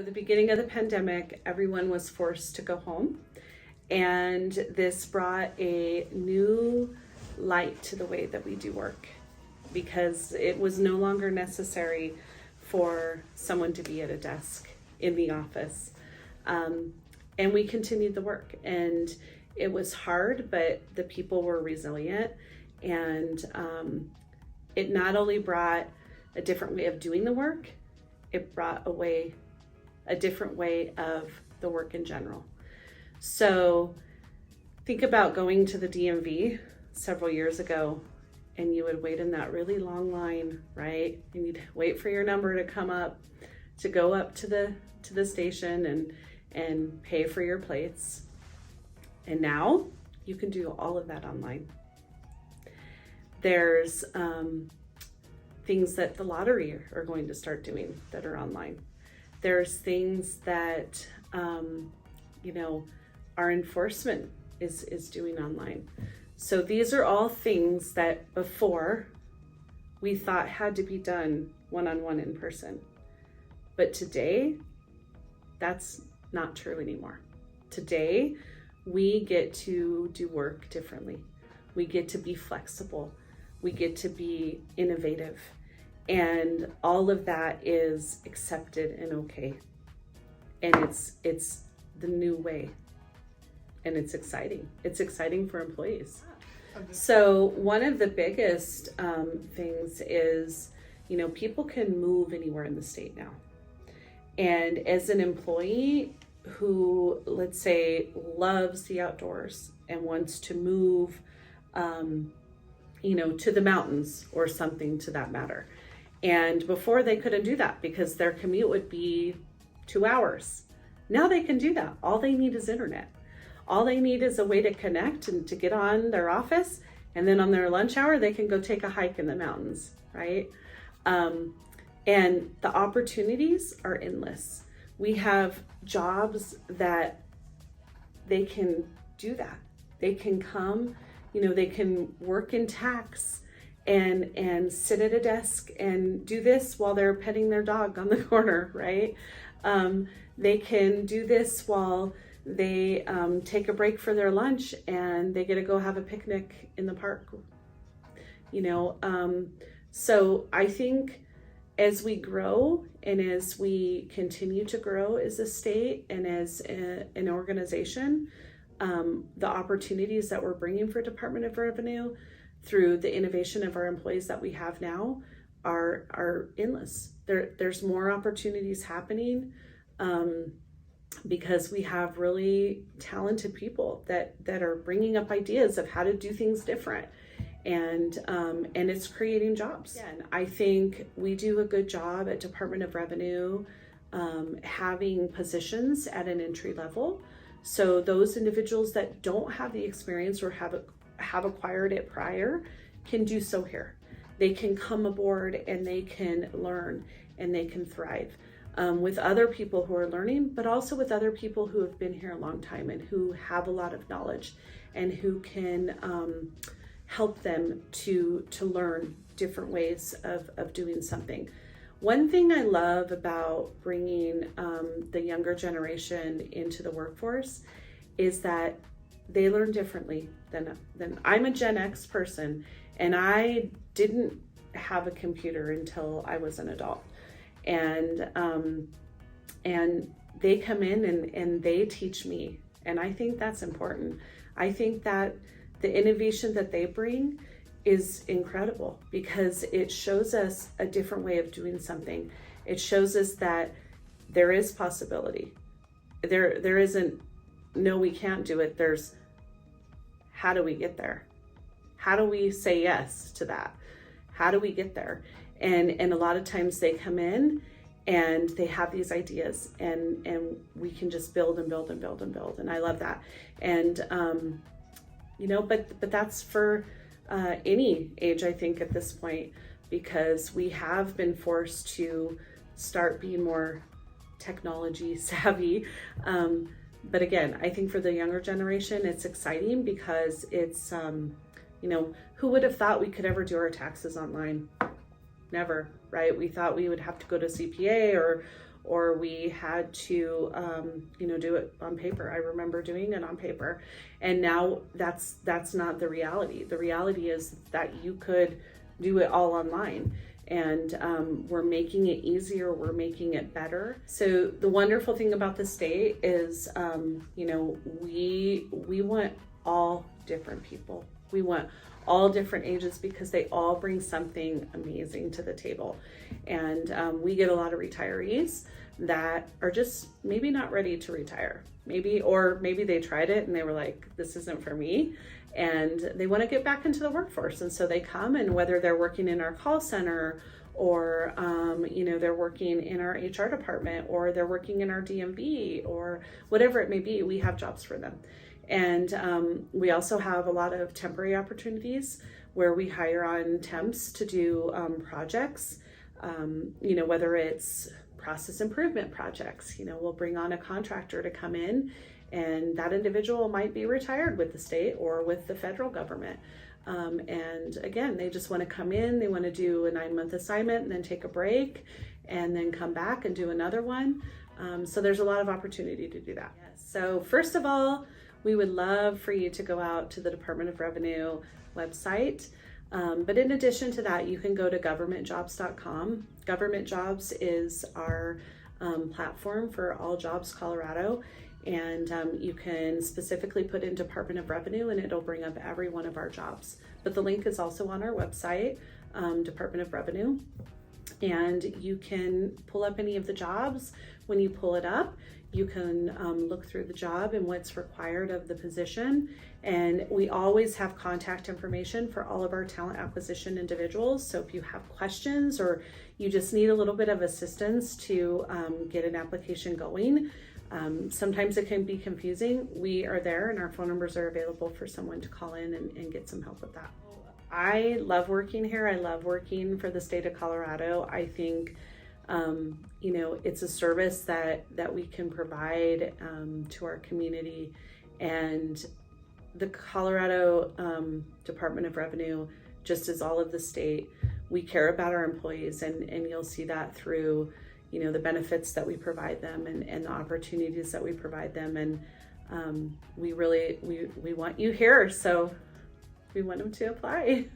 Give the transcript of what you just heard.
So the beginning of the pandemic, everyone was forced to go home, and this brought a new light to the way that we do work, because it was no longer necessary for someone to be at a desk in the office. And we continued the work, and it was hard, but the people were resilient, and it not only brought a different way of doing the work, it brought a different way of the work in general. So think about going to the DMV several years ago, and you would wait in that really long line, right? And you'd wait for your number to come up, to go up to the station and pay for your plates. And now you can do all of that online. There's things that the lottery are going to start doing that are online. There's things that, our enforcement is doing online. So these are all things that before we thought had to be done one-on-one in person. But today, that's not true anymore. Today, we get to do work differently. We get to be flexible. We get to be innovative. And all of that is accepted and okay. And it's the new way. And it's exciting. It's exciting for employees. Okay. So one of the biggest things is, people can move anywhere in the state now. And as an employee who, let's say, loves the outdoors and wants to move, to the mountains or something to that matter. And before they couldn't do that because their commute would be 2 hours. Now they can do that. All they need is internet. All they need is a way to connect and to get on their office. And then on their lunch hour, they can go take a hike in the mountains, right? And the opportunities are endless. We have jobs that they can do that. They can come, they can work in tax and sit at a desk and do this while they're petting their dog on the corner, right? They can do this while they take a break for their lunch and they get to go have a picnic in the park. So I think as we grow and as we continue to grow as a state and as an organization, the opportunities that we're bringing for Department of Revenue through the innovation of our employees that we have now are endless. There's more opportunities happening because we have really talented people that are bringing up ideas of how to do things different. And it's creating jobs. And I think we do a good job at Department of Revenue having positions at an entry level. So those individuals that don't have the experience or have acquired it prior can do so here. They can come aboard and they can learn and they can thrive with other people who are learning, but also with other people who have been here a long time and who have a lot of knowledge and who can help them to learn different ways of doing something. One thing I love about bringing the younger generation into the workforce is that they learn differently than I'm a Gen X person, and I didn't have a computer until I was an adult. And they come in and they teach me, and I think that's important. I think that the innovation that they bring is incredible because it shows us a different way of doing something. It shows us that there is possibility. There isn't, no, we can't do it. There's, how do we get there? How do we say yes to that? How do we get there? And a lot of times they come in and they have these ideas and we can just build and build and build and build. And I love that. And, but that's for any age, I think, at this point, because we have been forced to start being more technology savvy. But again, I think for the younger generation, it's exciting because it's, who would have thought we could ever do our taxes online? Never, right? We thought we would have to go to CPA or we had to, do it on paper. I remember doing it on paper, and now that's not the reality. The reality is that you could do it all online. And we're making it easier, we're making it better. So the wonderful thing about the state is, we want all different people. We want all different ages because they all bring something amazing to the table. And we get a lot of retirees that are just maybe not ready to retire. Maybe they tried it and they were like, this isn't for me. And they want to get back into the workforce. And so they come, and whether they're working in our call center or, they're working in our HR department, or they're working in our DMV, or whatever it may be, we have jobs for them. And we also have a lot of temporary opportunities where we hire on temps to do projects, whether it's process improvement projects. We'll bring on a contractor to come in, and that individual might be retired with the state or with the federal government. And again, they just want to come in, they want to do a 9-month assignment and then take a break and then come back and do another one. So there's a lot of opportunity to do that. Yes. So first of all, we would love for you to go out to the Department of Revenue website. But in addition to that, you can go to governmentjobs.com. Government Jobs is our platform for All Jobs Colorado. And you can specifically put in Department of Revenue, and it'll bring up every one of our jobs. But the link is also on our website, Department of Revenue. And you can pull up any of the jobs. When you pull it up, you can look through the job and what's required of the position. And we always have contact information for all of our talent acquisition individuals. So if you have questions or you just need a little bit of assistance to get an application going, sometimes it can be confusing. We are there, and our phone numbers are available for someone to call in and get some help with that. I love working here. I love working for the state of Colorado. I think, it's a service that we can provide to our community. And the Colorado Department of Revenue, just as all of the state, we care about our employees, and you'll see that through the benefits that we provide them and the opportunities that we provide them. And we want you here, so we want them to apply.